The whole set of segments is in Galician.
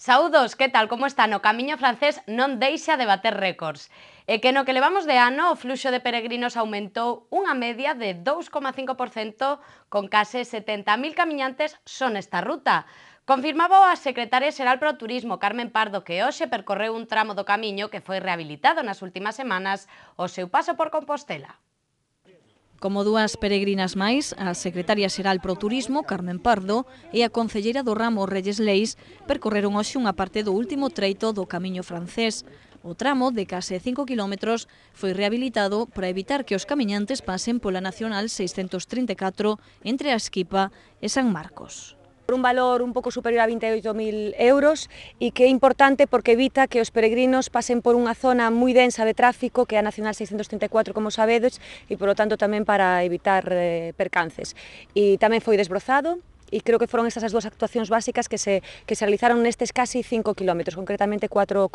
Saúdos, que tal, como están? O camiño francés non deixa de bater récords. E que no que levamos de ano o fluxo de peregrinos aumentou unha media de 2,5%, con case 70.000 camiñantes só nesta ruta. Confirmaba a secretaria xeral para o Turismo, Carmen Pardo, que hoxe percorreu un tramo do camiño que foi rehabilitado nas últimas semanas ao seu paso por Compostela. Como dúas peregrinas máis, a secretaria xeral pro Turismo, Carmen Pardo, e a concelleira do ramo Reyes Leis percorreron hoxe unha parte do último treito do camiño francés. O tramo, de case 5 km, foi rehabilitado para evitar que os camiñantes pasen pola Nacional 634 entre a Esquipa e San Marcos. Por un valor un pouco superior a 28.000 euros e que é importante porque evita que os peregrinos pasen por unha zona moi densa de tráfico que é a Nacional 634, como sabedes, e polo tanto tamén para evitar percances. E tamén foi desbrozado e creo que foron estas as dúas actuacións básicas que se realizaron nestes casi 5 km, concretamente 4,8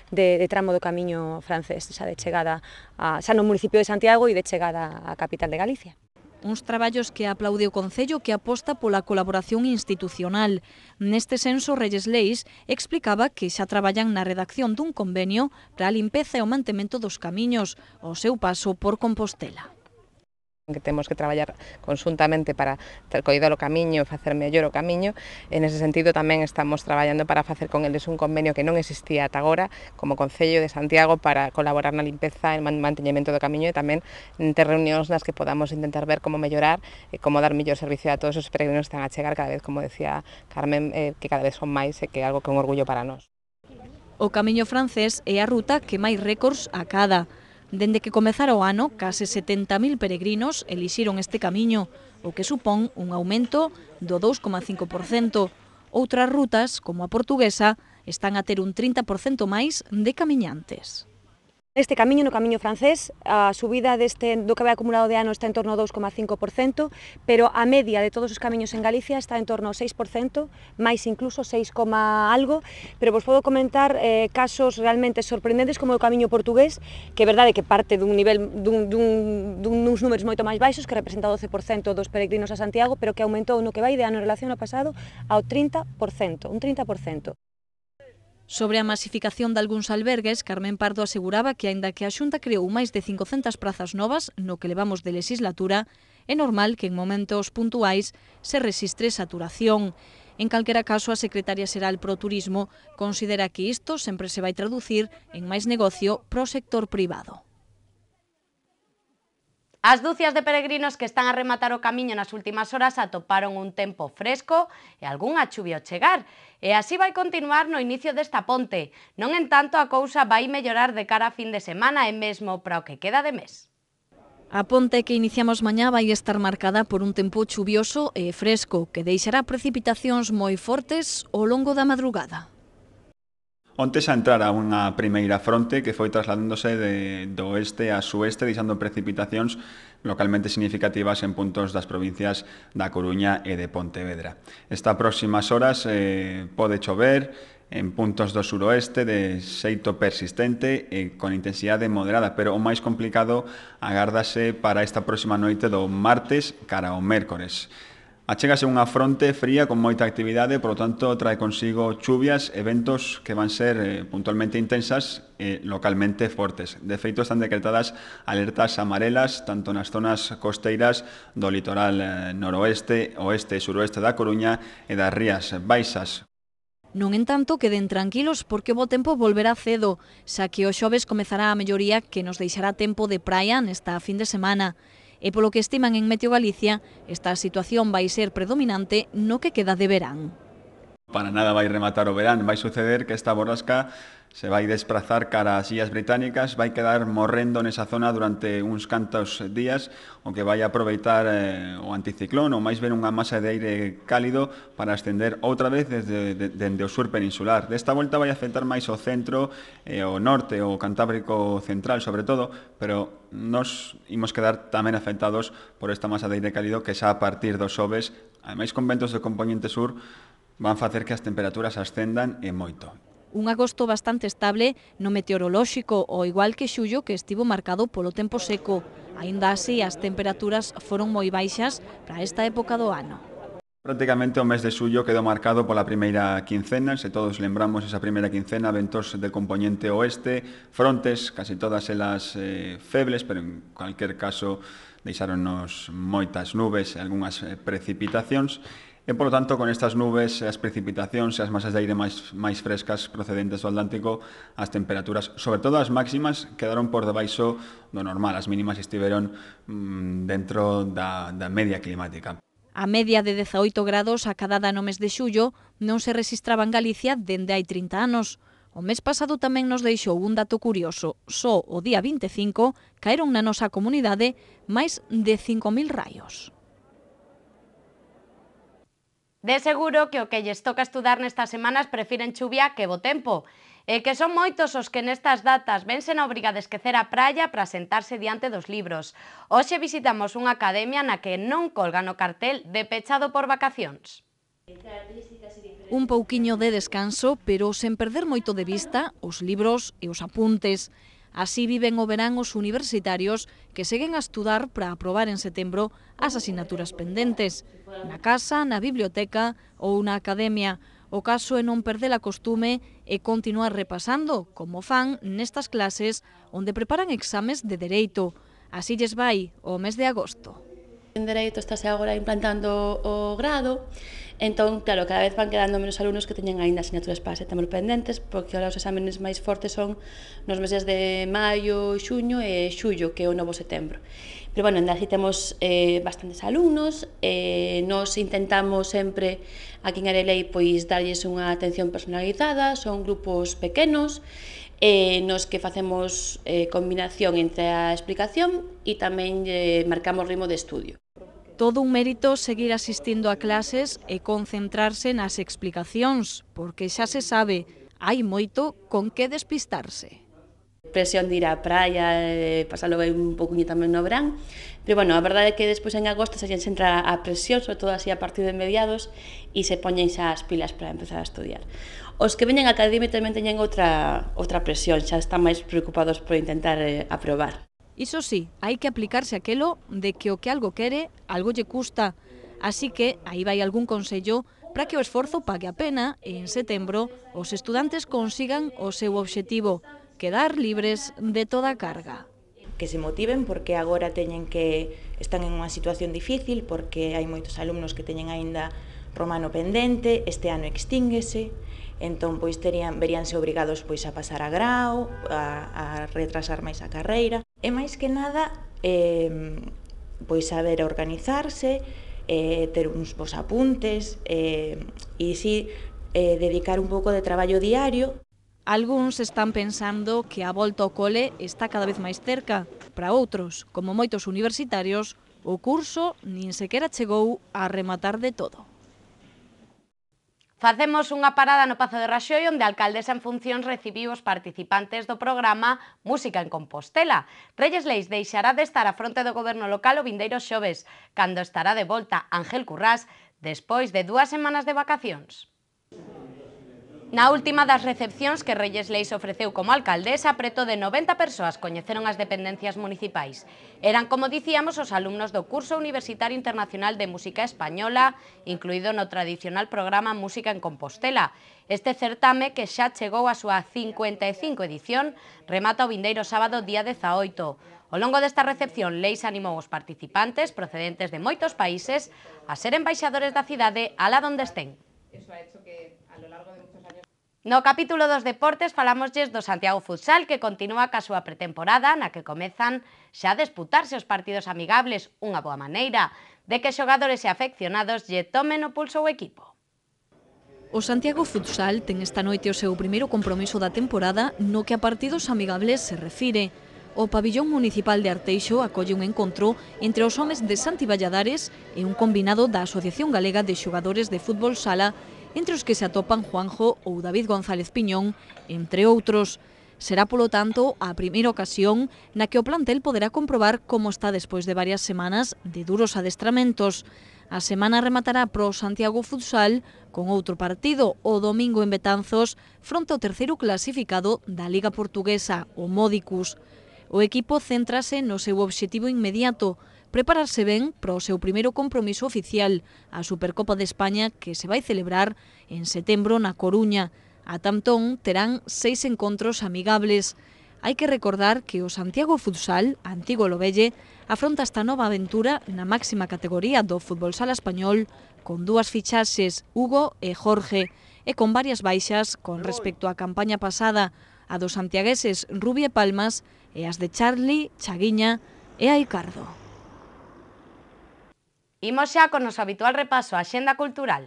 de tramo do camiño francés, xa de chegada xa no municipio de Santiago e de chegada á capital de Galicia. Uns traballos que aplaude o Concello, que aposta pola colaboración institucional. Neste senso, Reyes Leis explicaba que xa traballan na redacción dun convenio para a limpeza e o mantemento dos camiños ao seu paso por Compostela. Que temos que traballar conxuntamente para coidar o camiño e facer mellor o camiño. En ese sentido tamén estamos traballando para facer con eles un convenio que non existía ata agora como Concello de Santiago para colaborar na limpeza e manteñemento do camiño e tamén ter reunións nas que podamos intentar ver como mellorar e como dar mellor servicio a todos os peregrinos que están a chegar cada vez, como decía Carmen, que cada vez son máis e que é algo que é un orgullo para nós. O camiño francés é a ruta que máis récords acada. Dende que comezara o ano, case 70.000 peregrinos elixiron este camiño, o que supón un aumento do 2,5%. Outras rutas, como a portuguesa, están a ter un 30% máis de camiñantes. Neste camiño, no camiño francés, a subida do que vai acumulado de ano está en torno ao 2,5%, pero a media de todos os camiños en Galicia está en torno ao 6%, máis incluso 6, algo, pero vos podo comentar casos realmente sorprendentes como o camiño portugués, que é verdade que parte dun nivel duns números moito máis baixos, que representa o 12% dos peregrinos a Santiago, pero que aumentou no que vai de ano en relación ao pasado ao 30%, un 30%. Sobre a masificación de algúns albergues, Carmen Pardo aseguraba que, aínda que a Xunta creou máis de 500 prazas novas no que levamos de legislatura, é normal que en momentos puntuais se resistre saturación. En calquera caso, a secretaria xeral pro Turismo considera que isto sempre se vai traducir en máis negocio pro sector privado. As dúcias de peregrinos que están a rematar o camiño nas últimas horas atoparon un tempo fresco e algunha chuvia ao chegar. E así vai continuar no inicio desta ponte. Non en tanto, a cousa vai mellorar de cara a fin de semana e mesmo para o que queda de mes. A ponte que iniciamos mañá vai estar marcada por un tempo chuvioso e fresco, que deixará precipitacións moi fortes ao longo da madrugada. Onte xa entrara unha primeira fronte que foi trasladándose do oeste a sueste, deixando precipitacións localmente significativas en puntos das provincias da Coruña e de Pontevedra. Estas próximas horas pode chover en puntos do suroeste de xeito persistente e con intensidade moderada, pero o máis complicado agárdase para esta próxima noite do martes cara ao mércores. Achégase unha fronte fría con moita actividade, por lo tanto trae consigo chuvias e ventos que van ser puntualmente intensas e localmente fortes. De feito, están decretadas alertas amarelas tanto nas zonas costeiras do litoral noroeste, oeste e suroeste da Coruña e das Rías Baixas. Non en tanto, queden tranquilos porque o bo tempo volverá cedo, xa que o xoves comezará a melloría que nos deixará tempo de praia nesta fin de semana. E polo que estiman en Meteo Galicia, esta situación vai ser predominante no que queda de verán. Para nada vai rematar o verán, vai suceder que esta borrasca se vai desprazar cara ás Illas Británicas, vai quedar morrendo nesa zona durante uns cantos días, o que vai aproveitar o anticiclón, ou máis ben unha masa de aire cálido para ascender outra vez dende o sur peninsular. Desta volta vai afectar máis o centro, o norte, o Cantábrico central sobre todo, pero nos imos quedar tamén afectados por esta masa de aire cálido que xa a partir dos xoves, ademais con ventos de componente sur, van facer que as temperaturas ascendan e moito. Un agosto bastante estable no meteorolóxico, ao igual que xullo, que estivo marcado polo tempo seco. Aínda así, as temperaturas foron moi baixas para esta época do ano. Prácticamente o mes de xullo quedou marcado pola primeira quincena, se todos lembramos esa primeira quincena, ventos del componente oeste, frontes, casi todas elas febles, pero en cualquier caso deixáronnos moitas nubes e algunhas precipitacións, e, polo tanto, con estas nubes, as precipitacións e as masas de aire máis frescas procedentes do Atlántico, as temperaturas, sobre todo as máximas, quedaron por debaixo do normal, as mínimas estiveron dentro da media climática. A media de 18 grados acadada no mes de xullo non se rexistraba en Galicia dende hai 30 anos. O mes pasado tamén nos deixou un dato curioso. Só o día 25 caeron na nosa comunidade máis de 5.000 raios. De seguro que o que lles toca estudar nestas semanas prefiren chuvia que bo tempo. E que son moitos os que nestas datas vense na obriga de esquecer a praia para sentarse diante dos libros. Hoxe visitamos unha academia na que non colga no cartel de pechado por vacacións. Un pouquiño de descanso, pero sen perder moito de vista os libros e os apuntes. Así viven o verán os universitarios que seguen a estudar para aprobar en setembro as asignaturas pendentes, na casa, na biblioteca ou na academia. O caso é non perder a costume e continuar repasando, como fan nestas clases onde preparan exames de Dereito. Así lles vai o mes de agosto. En Dereito estáse agora implantando o grado, entón, claro, cada vez van quedando menos alumnos que teñen aínda asignaturas para setembro pendentes, porque ahora os exámenes máis fortes son nos meses de maio, xuño e xullo, que é o novo setembro. Pero, bueno, así temos bastantes alumnos, nos intentamos sempre, aquí en Arelei, pois darlles unha atención personalizada, son grupos pequenos, nos que facemos combinación entre a explicación e tamén marcamos ritmo de estudio. Todo un mérito seguir asistindo a clases e concentrarse nas explicacións, porque xa se sabe, hai moito con que despistarse. Presión de ir á praia, pasalo ben un pouquinho tamén no verán, pero, bueno, a verdade é que despois en agosto se entra a presión, sobre todo así a partir de mediados, e se poñen xa as pilas para empezar a estudiar. Os que veñen á academia tamén teñen outra presión, xa están máis preocupados por intentar aprobar. Iso sí, hai que aplicarse aquelo de que o que algo quere, algo lle custa. Así que aí vai algún consello para que o esforzo pague a pena e en setembro os estudantes consigan o seu obxectivo, quedar libres de toda a carga. Que se motiven porque agora están en unha situación difícil, porque hai moitos alumnos que teñen aínda romano pendente, este ano extínguese, entón pois veríanse obrigados pois a pasar a grao, a retrasar máis a carreira, e máis que nada pois saber organizarse, ter uns bons apuntes e si dedicar un pouco de traballo diario. Algúns están pensando que a volta ao cole está cada vez máis cerca. Para outros, como moitos universitarios, o curso nin sequera chegou a rematar de todo. Facemos unha parada no Pazo de Raxoi onde a alcaldesa en funcións recibiu os participantes do programa Música en Compostela. Reyes Leis deixará de estar á fronte do goberno local o vindeiro xoves, cando estará de volta Ángel Currás despois de 2 semanas de vacacións. Na última das recepcións que Reyes Leis ofreceu como alcaldesa, preto de 90 persoas coñeceron as dependencias municipais. Eran, como dicíamos, os alumnos do curso universitario internacional de música española, incluído no tradicional programa Música en Compostela. Este certame, que xa chegou á súa 55 edición, remata o vindeiro sábado día 18. Ao longo desta recepción, Leis animou os participantes procedentes de moitos países a ser embaixadores da cidade alá donde estén. No capítulo dos deportes falámoslles do Santiago Futsal, que continúa ca súa pretemporada, na que comezan xa a disputarse os partidos amigables, unha boa maneira de que xogadores e afeccionados lle tomen o pulso ao equipo. O Santiago Futsal ten esta noite o seu primeiro compromiso da temporada no que a partidos amigables se refire. O pabillón municipal de Arteixo acolle un encontro entre os homes de Santi Valladares e un combinado da Asociación Galega de Xogadores de Fútbol Sala, entre os que se atopan Juanjo ou David González Piñón, entre outros. Será, polo tanto, a primeira ocasión na que o plantel poderá comprobar como está despois de varias semanas de duros adestramentos. A semana rematará pro Santiago Futsal con outro partido o domingo en Betanzos fronte ao terceiro clasificado da Liga Portuguesa, o Módicus. O equipo céntrase no seu obxectivo inmediato, prepararse ben para o seu primeiro compromiso oficial, a Supercopa de España, que se vai celebrar en setembro na Coruña. Ata entón terán 6 encontros amigables. Hai que recordar que o Santiago Futsal, antigo Lovelle, afronta esta nova aventura na máxima categoría do fútbol sala español con 2 fichaxes, Hugo e Jorge, e con varias baixas con respecto á campaña pasada, a dos santiagueses Rubie Palmas e as de Charlie, Chaguiña e Aicardo. Imos xa con o noso habitual repaso á axenda cultural.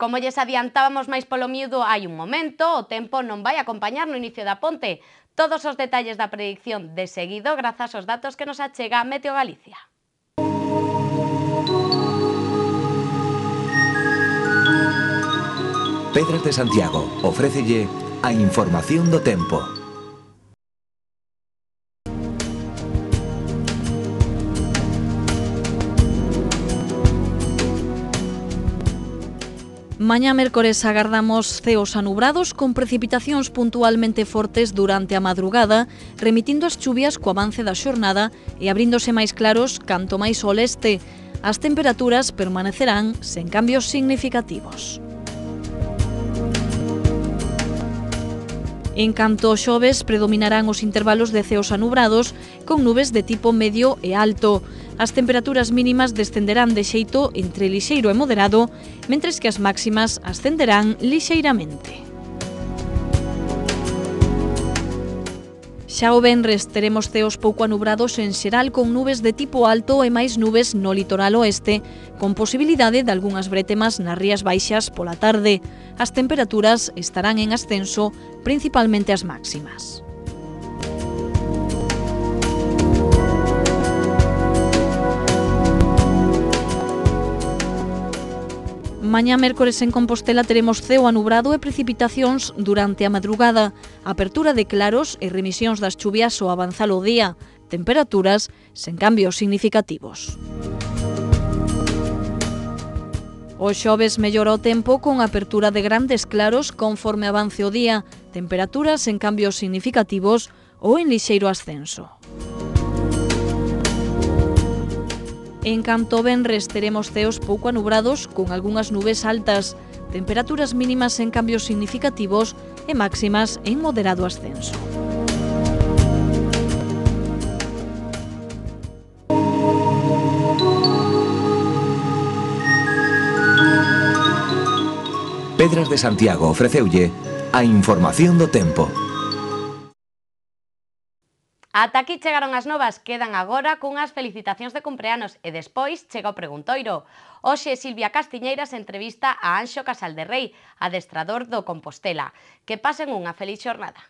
Como lles adiantábamos máis polo miúdo hai un momento, o tempo non vai acompañar no inicio da ponte. Todos os detalles da predicción de seguido grazas aos datos que nos achega Meteo Galicia. Pedras de Santiago ofrécelle a información do tempo. Mañá mércores agardamos ceos anubrados con precipitacións puntualmente fortes durante a madrugada, remitindo as chuvias co avance da xornada e abríndose máis claros canto máis ao leste. As temperaturas permanecerán sen cambios significativos. En canto aos xoves, predominarán os intervalos de ceos anubrados con nubes de tipo medio e alto. As temperaturas mínimas descenderán de xeito entre lixeiro e moderado, mentres que as máximas ascenderán lixeiramente. Xa o venres teremos ceos pouco anubrados en xeral con nubes de tipo alto e máis nubes no litoral oeste, con posibilidade de algunhas brétemas nas rías baixas pola tarde. As temperaturas estarán en ascenso, principalmente as máximas. Mañá mércores en Compostela teremos ceo anubrado e precipitacións durante a madrugada, apertura de claros e remisións das chuvias ao avanzar o día, temperaturas sen cambios significativos. O xoves mellora o tempo con apertura de grandes claros conforme avance o día, temperaturas sen cambios significativos ou en lixeiro ascenso. En canto ao venres teremos ceos pouco anubrados con algunhas nubes altas, temperaturas mínimas sen cambios significativos e máximas en moderado ascenso. Pedras de Santiago ofreceulle a información do tempo. Ata aquí chegaron as novas, quedan agora cunhas felicitacións de cumpleanos e despois chega o preguntoiro. Hoxe Silvia Castiñeiras entrevista a Anxo Casal de Rei, adestrador do Compostela. Que pasen unha feliz xornada.